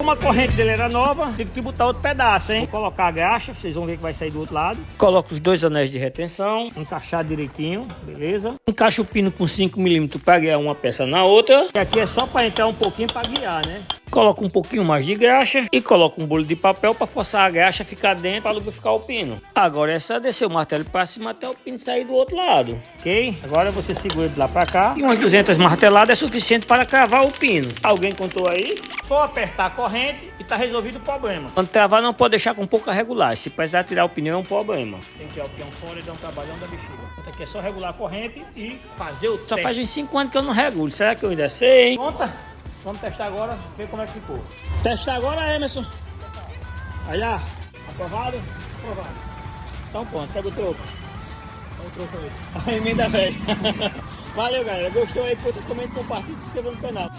Como a corrente dele era nova, tive que botar outro pedaço, hein? Vou colocar a graxa, vocês vão ver que vai sair do outro lado. Coloco os 2 anéis de retenção, encaixar direitinho, beleza? Encaixa o pino com 5 milímetros para guiar uma peça na outra. E aqui é só para entrar um pouquinho para guiar, né? Coloco um pouquinho mais de graxa e coloco um bolo de papel para forçar a graxa a ficar dentro para lubrificar o pino. Agora é só descer o martelo para cima até o pino sair do outro lado, ok? Agora você segura de lá para cá e umas 200 marteladas é suficiente para cravar o pino. Alguém contou aí? Só apertar a corrente e tá resolvido o problema. Quando travar não pode deixar com pouca regulagem. Se precisar tirar o pneu é um problema. Tem que tirar o peão fora e dar um trabalhão da bexiga. Então aqui é só regular a corrente e fazer o teste. Só faz uns 5 anos que eu não regulo. Será que eu ainda sei? Conta? Vamos testar agora, ver como é que ficou. Testar agora, Emerson. Aí lá, aprovado? Aprovado. Então pronto, pega o troco. Pega o troco aí. A emenda velha. Valeu, galera. Gostou aí? Curta, comente, compartilhe e se inscreva no canal.